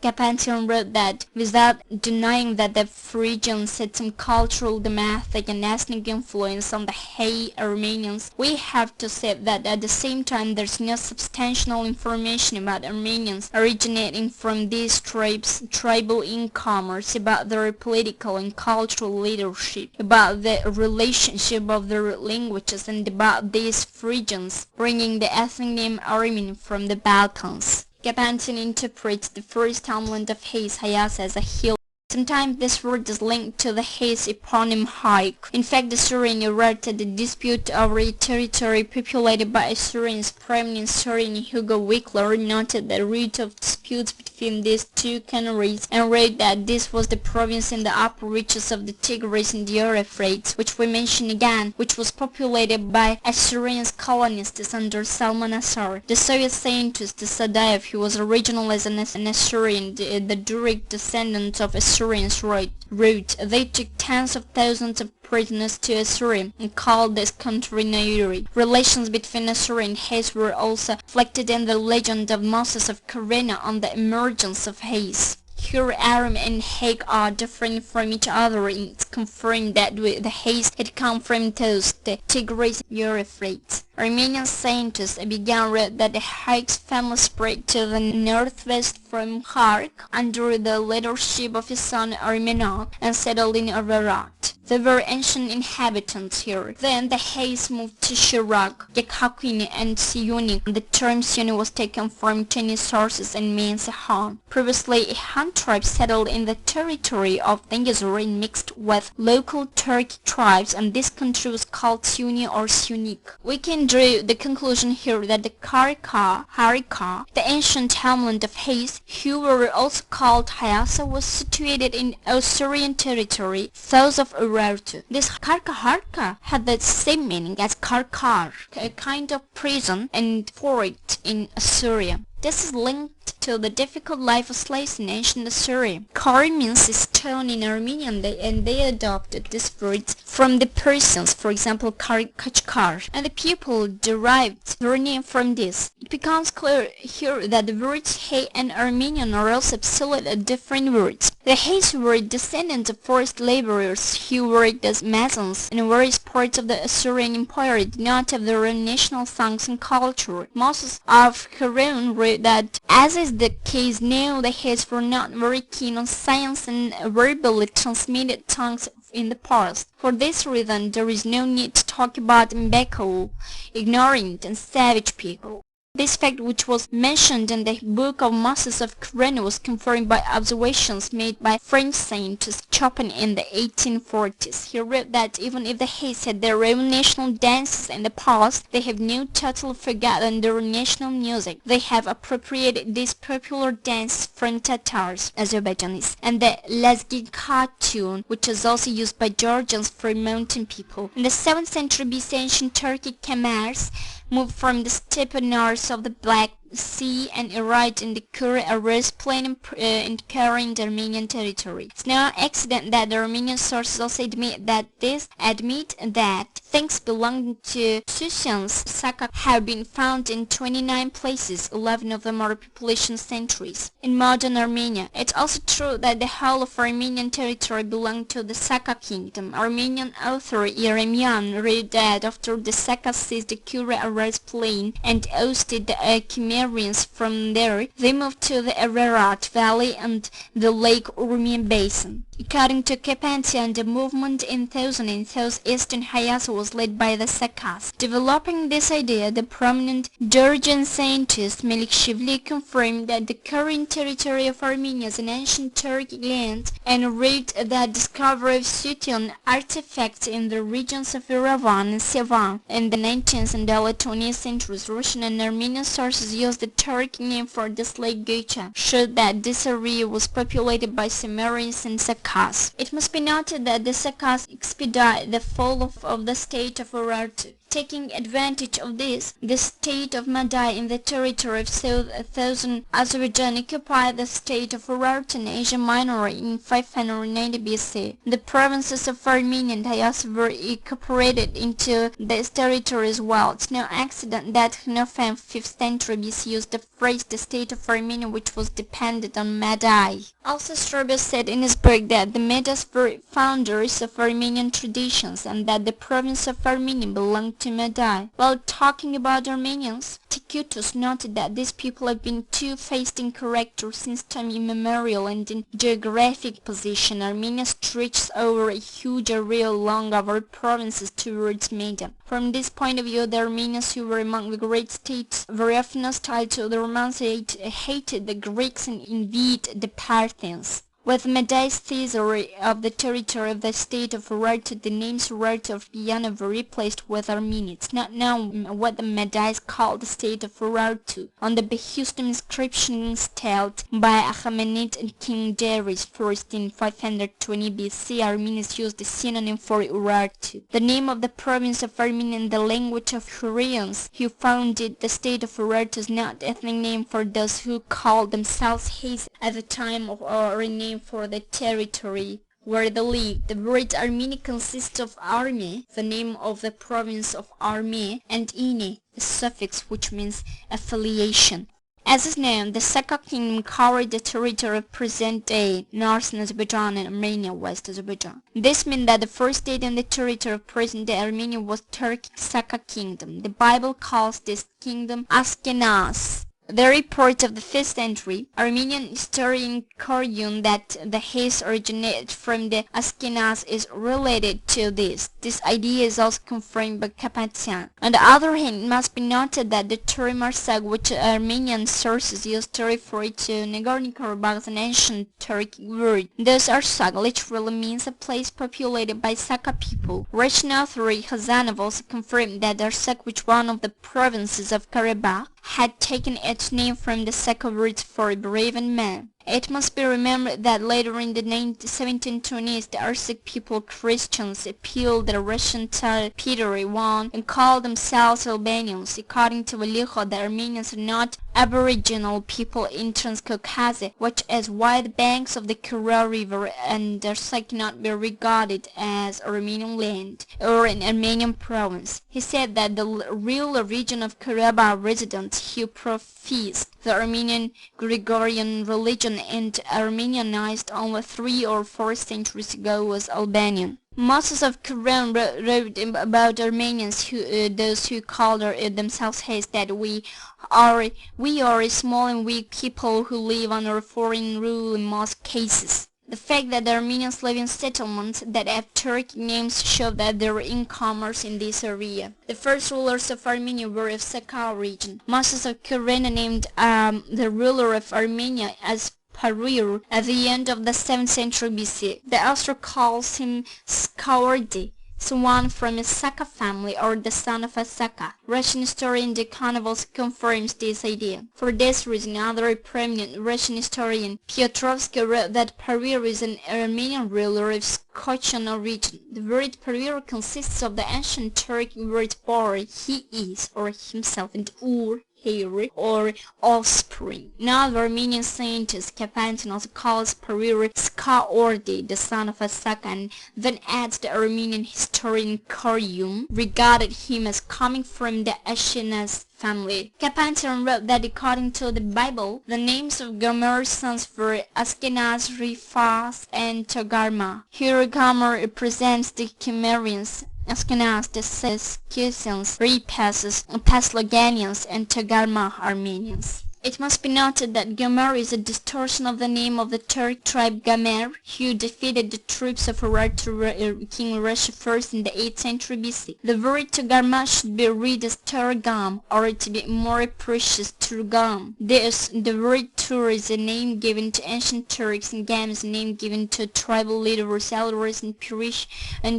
Kapantian wrote that, without denying that the Phrygians had some cultural, domestic and ethnic influence on the Hay Armenians, we have to say that at the same time there's no substantial information about Armenians originating from these tribes, tribal incomers, about their political and cultural leadership, about the relationship of their languages, and about these Phrygians bringing the ethnic name Armenian from the Balkans. Kapantian interprets the first homeland of Hayes, Hayas, as a hill. Sometimes this word is linked to the Hayes eponym hike. In fact, the Assyrian Urartu, the dispute over a territory populated by Assyrians, prominent historian Hugo Wickler noted the root of this disputes between these two canonries, and wrote that this was the province in the upper reaches of the Tigris and the Euphrates, which we mention again, which was populated by Assyrian colonists under Salmanasar. The Soviet scientist Sadaev, who was originally an Assyrian, the direct descendant of Assyrians, wrote, they took tens of thousands of prisoners to Assyria and called this country Nairi. Relations between Assyria and Hesse were also reflected in the legend of Moses of Karena on the emergence of Hesse. Here Aram and Hague are different from each other. It's confirmed that the Hesse had come from those, the Tigris and Euphrates. Armenian scientists began wrote that the Hague's family spread to the northwest from Khark under the leadership of his son Armenon and settled in Ararat. There were ancient inhabitants here. Then the Hagues moved to Shirak, Yakhakwini and Siuni. The term Siuni was taken from Chinese sources and means a Han. Previously, a Han tribe settled in the territory of Tengizur and mixed with local Turkic tribes, and this country was called Siuni or Siunik. We can draw the conclusion here that the Harika, the ancient hamlet of Hesse, who were also called Hyasa, was situated in Assyrian territory, south of Urartu. This Harka had the same meaning as Karkar, a kind of prison and fort in Assyria. This is linked to the difficult life of slaves in ancient Assyria. Kar means stone in Armenian, and they adopted this word from the Persians, for example, Kachkar, and the people derived their name from this. It becomes clear here that the words Hay and Armenian are also absolutely different words. The Hays were descendants of forced laborers who worked as masons in various parts of the Assyrian Empire, did not have their own national songs and culture. Moses of Haran wrote that, as is the case now, the Hays were not very keen on science and verbally transmitted tongues in the past. For this reason, there is no need to talk about Mbeko, ignorant and savage people. This fact, which was mentioned in the book of Moses of Karena, was confirmed by observations made by French scientist Chopin in the 1840s. He wrote that even if the Hays had their own national dances in the past, they have now totally forgotten their national music. They have appropriated these popular dances from Tatars, Azerbaijanis, and the Lazgika tune, which is also used by Georgians for mountain people. In the 7th century BC, ancient Turkic Kamars moved from the steppe north of the Black Sea and arrived in the Kura-Aras plain and current Armenian territory. It's no accident that the Armenian sources also admit that things belonging to Susians Sakak have been found in 29 places, 11 of them are population centuries. In modern Armenia, it's also true that the whole of Armenian territory belonged to the Sakak kingdom. Armenian author Yeremian wrote that after the Sakas seized the Kura-Aras plain and ousted the Chimerians from there, they moved to the Ararat Valley and the Lake Urmian Basin. According to Carpentian, the movement in southeastern Hyasa was led by the Sakas. Developing this idea, the prominent Georgian scientist Melik Shivli confirmed that the current territory of Armenia is an ancient Turkic land and wrote that discovery of Sutian artifacts in the regions of Yerevan and Sevan in the 19th and early 20th centuries. Russian and Armenian sources used the Turkic name for this lake Gocha, showed that this area was populated by Sumerians and Sakas. It must be noted that the Sakas expedited the fall of the state of Urartu. Taking advantage of this, the state of Madai in the territory of southern Azerbaijan occupied the state of Urartu in Asia Minor in 590 BC. The provinces of Armenia and Hyasa were incorporated into this territory as well. It's no accident that Xenophon 5th century BC used the phrase the state of Armenia, which was dependent on Madai. Also, Strabo said in his book that the Medes were founders of Armenian traditions and that the province of Armenia belonged to Madai. While talking about Armenians, Tacitus noted that these people have been two-faced in character since time immemorial, and in geographic position Armenia stretches over a huge area along our provinces towards Media. From this point of view, the Armenians, who were among the great states, were often hostile to the Romans, hated the Greeks and envied the Parthians. With Madai's theory of the territory of the state of Urartu, the name Urartu of Guyana were replaced with Armenia. It's not known what the Madais called the state of Urartu. On the Behustum inscriptions held by Achaemenid and King Darius first in 520 BC, Armenians used the synonym for Urartu. The name of the province of Armenia in the language of Hurrians, who founded the state of Urartu, is not the ethnic name for those who called themselves Hyacinths at the time of our name for the territory where they lived. The word Armeni consists of Arme, the name of the province of Arme, and Ine, a suffix which means affiliation. As is known, the Sakha kingdom covered the territory of present-day northern Azerbaijan and Armenia, West Azerbaijan. This meant that the first state in the territory of present-day Armenia was Turkic Sakha kingdom. The Bible calls this kingdom Ashkenaz. The report of the 5th century Armenian historian Koryun that the Hys originated from the Ashkenaz is related to this. This idea is also confirmed by Kapatian. On the other hand, it must be noted that the term Arsag, which Armenian sources use to refer to Nagorno-Karabakh, is an ancient Turkic word. Thus, Arsag literally means a place populated by Sakha people. Russian author Khazanov also confirmed that Arsag, which one of the provinces of Karabakh, had taken its name from the Sakha word for brave and man. It must be remembered that later in the 1720s, the Arsag people, Christians, appealed the Russian Tsar Peter I and called themselves Albanians. According to Valiho, the Armenians are not aboriginal people in Transcaucasia, which is why the banks of the Kura River and Arsag cannot be regarded as Armenian land or an Armenian province. He said that the real origin of Karabakh residents who professed the Armenian Gregorian religion and Armenianized only 3 or 4 centuries ago was Albanian. Moses of Quran wrote about Armenians, those who called themselves Hys, that we are a small and weak people who live under foreign rule in most cases. The fact that the Armenians live in settlements that have Turkic names show that there were incomers in this area. The first rulers of Armenia were of Sakha region. Moses of Quran named the ruler of Armenia as Parir at the end of the 7th century BC. The author calls him Skawardi, someone from a Sakha family or the son of a Sakha. Russian historian Dekhanov also confirms this idea. For this reason, another prominent Russian historian, Piotrowski, wrote that Parir is an Armenian ruler of Scottian origin. The word Parir consists of the ancient Turkic word par, he is, or himself, and ur, heir, or offspring. Now the Armenian scientist Kapantin also calls Parir Skaordi, the son of a Sakha, and then adds the Armenian historian Koryun regarded him as coming from the Ashkenaz family. Kapantin wrote that according to the Bible, the names of Gomer's sons were Ashkenaz, Rifas, and Togarma. Here Gomer represents the Cimmerians, Ashkenaz, the Hyacinths, Repasses, Pasloganians, and Togarma Armenians. It must be noted that Gomer is a distortion of the name of the Turk tribe Gomer, who defeated the troops of Urartu King Russia first in the 8th century BC. The word Togarma should be read as Turgam, or to be more precious, Turgam. Thus, the word Tur is a name given to ancient Turks, and Gam is a name given to tribal leaders, elders, and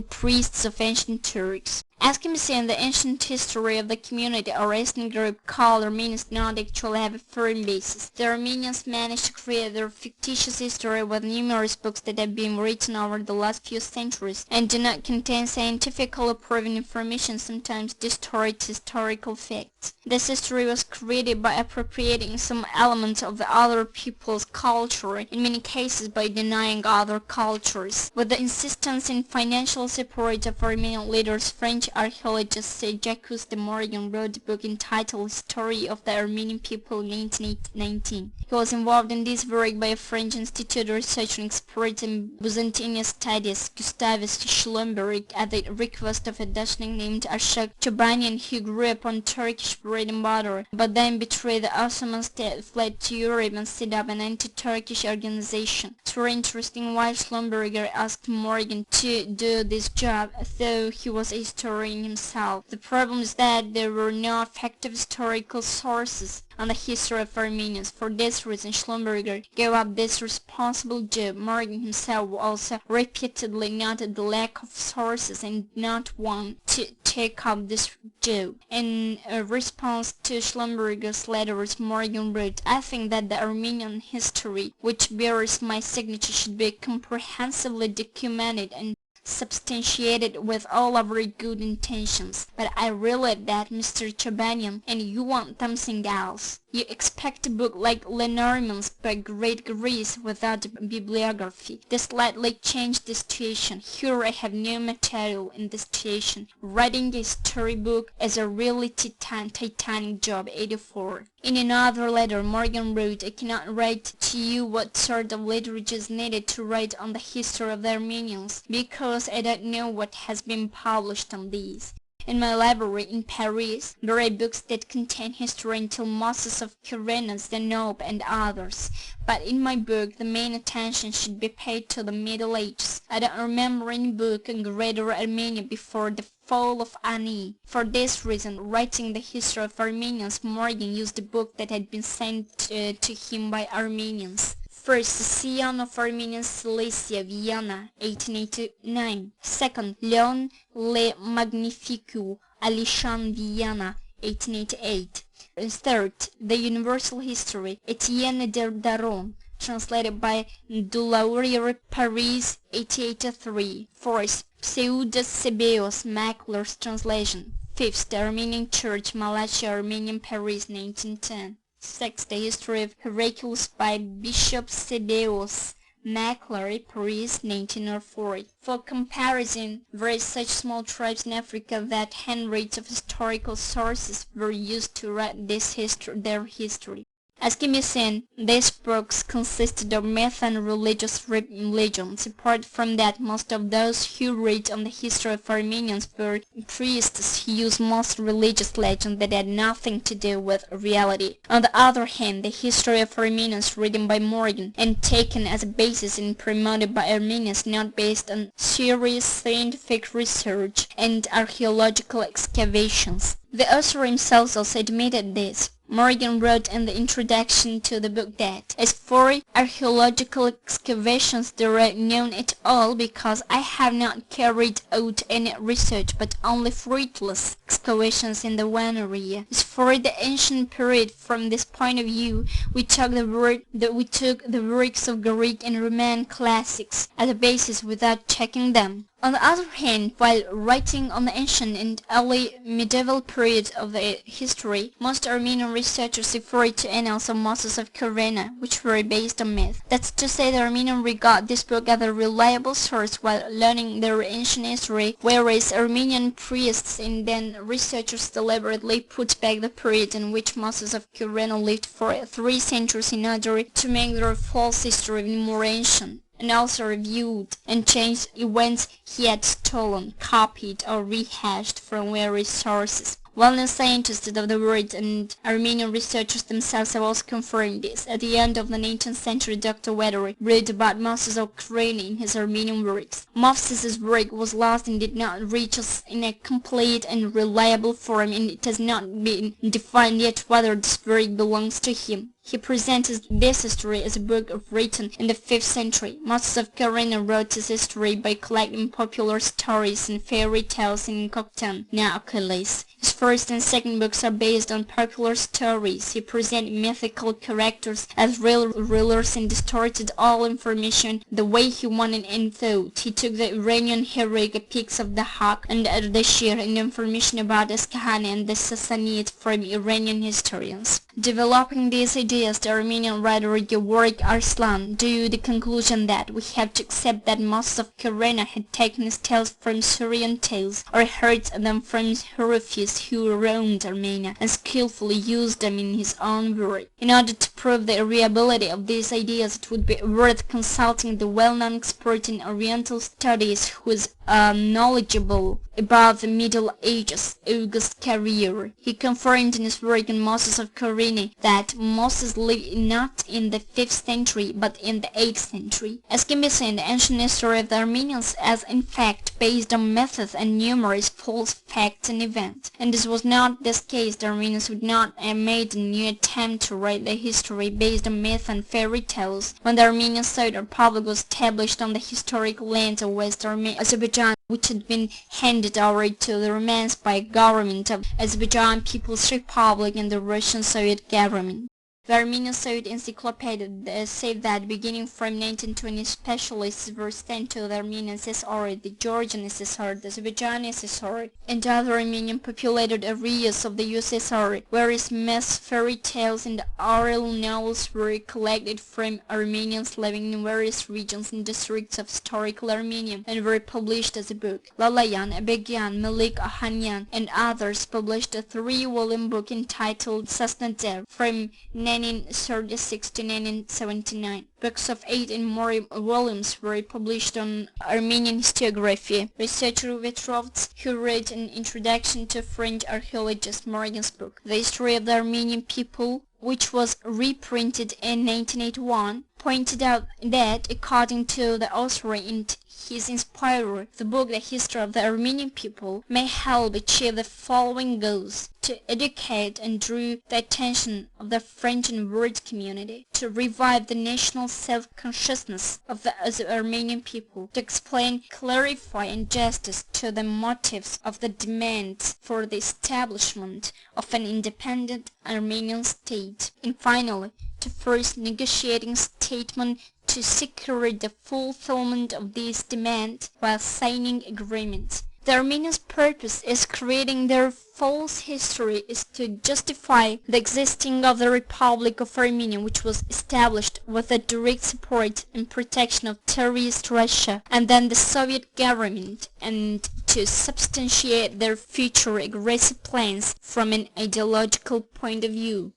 priests of ancient Turks. As can be seen in the ancient history of the community, our ethnic group called Armenians do not actually have a firm basis. The Armenians managed to create their fictitious history with numerous books that have been written over the last few centuries and do not contain scientifically proven information, sometimes distorted historical facts. This history was created by appropriating some elements of the other people's culture, in many cases by denying other cultures. With the insistence in financial support of Armenian leaders, French archaeologist Jacques de Morgan wrote a book entitled History of the Armenian People in 1919. He was involved in this work by a French institute researcher and expert in Byzantine studies, Gustavus Schlumberg, at the request of a Dutchman named Ashok Chobanian, who grew up on Turkish Turkish bread and butter, but then betrayed the Ottoman state, fled to Europe and set up an anti-Turkish organization. It's very interesting why Schlumberger asked Morgan to do this job, though he was a historian himself. The problem is that there were no effective historical sources on the history of Armenians. For this reason, Schlumberger gave up this responsible job. Morgan himself also repeatedly noted the lack of sources and did not want to take up this job. In response to Schlumberger's letters, Morgan wrote, "I think that the Armenian history, which bears my signature, should be comprehensively documented and substantiated with all our good intentions. But I realize that, Mr. Chobanian, and you want something else. You expect a book like Lenormand's by Great Greece without a bibliography. They slightly changed the situation. Here I have new material in the situation. Writing a storybook is a really titanic job." 84. In another letter, Morgan wrote, "I cannot write to you what sort of literature is needed to write on the history of the Armenians, because I don't know what has been published on these. In my library in Paris, there are books that contain history until Moses of Kyrenos, Danube, and others. But in my book, the main attention should be paid to the Middle Ages. I don't remember any book on Greater Armenia before the fall of Ani. For this reason, writing the history of Armenians, Morgan used a book that had been sent to him by Armenians. First, the Scion of Armenian Cilicia, Vienna, 1889. Second, Leon le Magnificu, Alishan, Vienna, 1888. Third, The Universal History, Etienne de Daron, translated by Dulaurier, Paris, 1883. Fourth, Pseudos Sebeos, Mackler's translation. Fifth, The Armenian Church, Malachi, Armenian, Paris, 1910. Sixth, The History of Heraclius by Bishop Sebeos, Mackler, Paris, 1904. For comparison, there are such small tribes in Africa that handwrites of historical sources were used to write their history. As can be seen, these books consisted of myth and religious legends. Apart from that, most of those who wrote on the history of Armenians were priests who used most religious legends that had nothing to do with reality. On the other hand, the history of Armenians written by Morgan and taken as a basis and promoted by Armenians, not based on serious scientific research and archaeological excavations. The author himself also admitted this. Morgan wrote in the introduction to the book that, "As for archaeological excavations, they are known at all because I have not carried out any research, but only fruitless excavations in the one area. As for the ancient period, from this point of view, we took the works of Greek and Roman classics as a basis without checking them." On the other hand, while writing on the ancient and early medieval period of the history, most Armenian researchers referred to annals of Moses of Kyrenos, which were based on myth. That's to say, the Armenians regard this book as a reliable source while learning their ancient history, whereas Armenian priests and then researchers deliberately put back the period in which Moses of Kyrenos lived for 3 centuries in order to make their false history even more ancient, and also reviewed and changed events he had stolen, copied, or rehashed from various sources. Well-known scientists of the world and Armenian researchers themselves have also confirmed this. At the end of the 19th century, Dr. Wettery wrote about Moses of Kyrenos in his Armenian works. Moses' work was lost and did not reach us in a complete and reliable form, and it has not been defined yet whether this work belongs to him. He presented this history as a book written in the 5th century. Moses of Kyrenos wrote his history by collecting popular stories and fairy tales in Cocteau, now Achilles. His first and second books are based on popular stories. He presented mythical characters as real rulers and distorted all information the way he wanted and thought. He took the Iranian heroic epics of the Hawk and Ardashir and information about Ascahani and the Sassanids from Iranian historians. Developing these ideas, the Armenian writer Georg Arslan drew the conclusion that we have to accept that Moses of Kyrenos had taken his tales from Syrian tales or heard them from Hierophants who who roamed Armenia and skillfully used them in his own work. In order to prove the reliability of these ideas, it would be worth consulting the well-known expert in Oriental studies who is knowledgeable about the Middle Ages, August Carrier. He confirmed in his work on Moses of Corinne that Moses lived not in the 5th century but in the 8th century. As can be seen, the ancient history of the Armenians is in fact based on methods and numerous false facts and events. And this was not this case. The Armenians would not have made a new attempt to write their history based on myth and fairy tales. When the Armenian State Republic was established on the historical lands of West Azerbaijan, which had been handed over to the Romans by government of Azerbaijan People's Republic and the Russian Soviet government. The Armenian Soviet Encyclopedia said that beginning from 1920, specialists were sent to the Armenian SSR, the Georgian SSR, the Azerbaijani SSR, and other Armenian populated areas of the USSR. Various myths, fairy tales, and oral novels were collected from Armenians living in various regions and districts of historical Armenia and were published as a book. Lalayan, Abegyan, Malik Ahanyan, and others published a 3-volume book entitled Sasnadev from 1936 to 1979. Books of 8 and more volumes were published on Armenian historiography. Researcher Vetrovts, who wrote an introduction to French archaeologist Morgan's book, The History of the Armenian People, which was reprinted in 1981, pointed out that, according to the author and his inspirer, the book The History of the Armenian People may help achieve the following goals: to educate and draw the attention of the French and world community, to revive the national self-consciousness of the Armenian people, to explain, clarify, and justice to the motives of the demands for the establishment of an independent Armenian state, and finally, to first negotiating statement to secure the fulfillment of these demands while signing agreements. The Armenians' purpose is creating their false history is to justify the existing of the Republic of Armenia, which was established with the direct support and protection of terrorist Russia and then the Soviet government, and to substantiate their future aggressive plans from an ideological point of view.